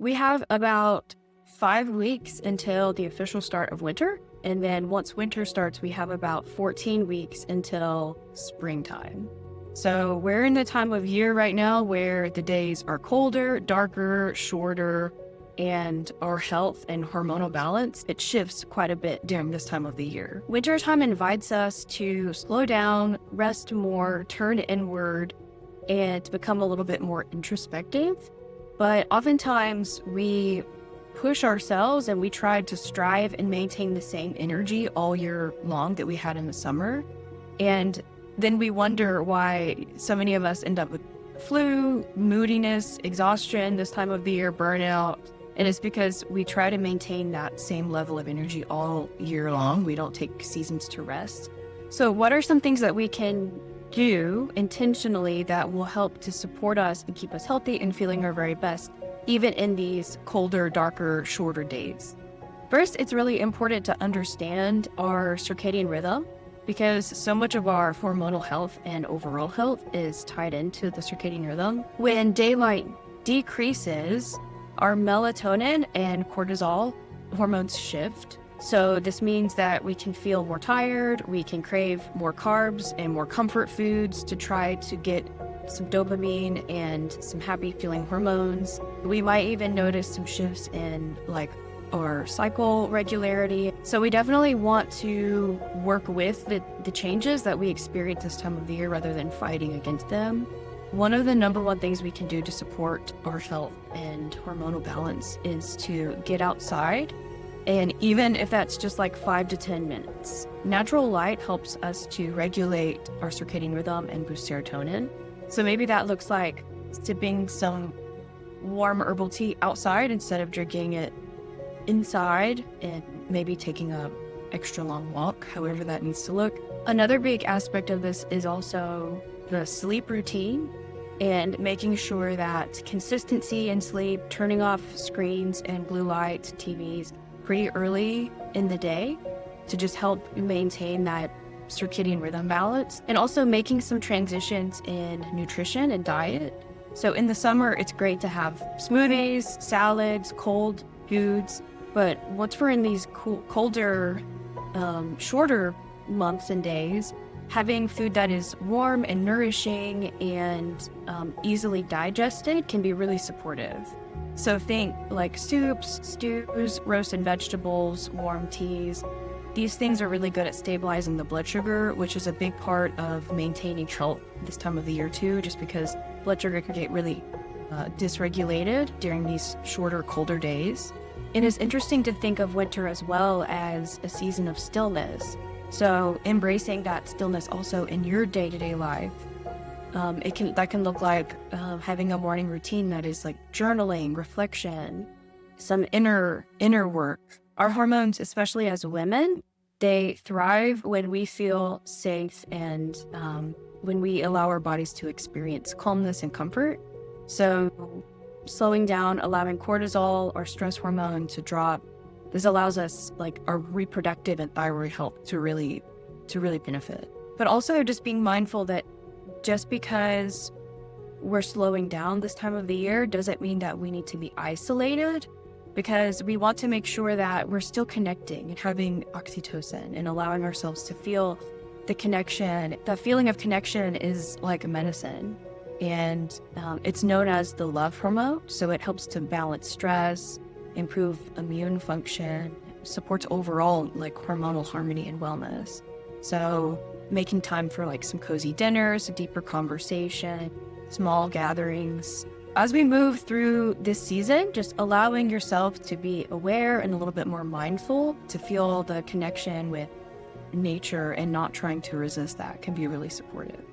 We have about 5 weeks until the official start of winter. And then once winter starts, we have about 14 weeks until springtime. So we're in the time of year right now where the days are colder, darker, shorter, and our health and hormonal balance, it shifts quite a bit during this time of the year. Wintertime invites us to slow down, rest more, turn inward, and become a little bit more introspective. But oftentimes we push ourselves and we try to strive and maintain the same energy all year long that we had in the summer. And then we wonder why so many of us end up with flu, moodiness, exhaustion this time of the year, burnout. And it's because we try to maintain that same level of energy all year long. We don't take seasons to rest. So what are some things that we can do intentionally that will help to support us and keep us healthy and feeling our very best, even in these colder, darker, shorter days? First, it's really important to understand our circadian rhythm because so much of our hormonal health and overall health is tied into the circadian rhythm. When daylight decreases, our melatonin and cortisol hormones shift. So this means that we can feel more tired, we can crave more carbs and more comfort foods to try to get some dopamine and some happy feeling hormones. We might even notice some shifts in our cycle regularity. So we definitely want to work with the changes that we experience this time of the year rather than fighting against them. One of the number one things we can do to support our health and hormonal balance is to get outside. And even if that's just 5 to 10 minutes, natural light helps us to regulate our circadian rhythm and boost serotonin. So maybe that looks like sipping some warm herbal tea outside instead of drinking it inside, and maybe taking a extra long walk, however that needs to look. Another big aspect of this is also the sleep routine and making sure that consistency in sleep, turning off screens and blue light TVs pretty early in the day to just help maintain that circadian rhythm balance, and also making some transitions in nutrition and diet. So in the summer, it's great to have smoothies, salads, cold foods, but once we're in these colder, shorter months and days, having food that is warm and nourishing and easily digested can be really supportive. So think soups, stews, roasted vegetables, warm teas. These things are really good at stabilizing the blood sugar, which is a big part of maintaining health this time of the year too, just because blood sugar can get really dysregulated during these shorter, colder days. It is interesting to think of winter as well as a season of stillness. So embracing that stillness also in your day-to-day life. That can look like having a morning routine that is journaling, reflection, some inner work. Our hormones, especially as women, they thrive when we feel safe and when we allow our bodies to experience calmness and comfort. So slowing down, allowing cortisol, our stress hormone, to drop. This allows us our reproductive and thyroid health to really benefit. But also just being mindful that just because we're slowing down this time of the year doesn't mean that we need to be isolated, because we want to make sure that we're still connecting and having oxytocin and allowing ourselves to feel the connection. The feeling of connection is like a medicine, and it's known as the love hormone. So it helps to balance stress, improve immune function, supports overall hormonal harmony and wellness. So making time for some cozy dinners, a deeper conversation, small gatherings. As we move through this season, just allowing yourself to be aware and a little bit more mindful, to feel the connection with nature and not trying to resist that, can be really supportive.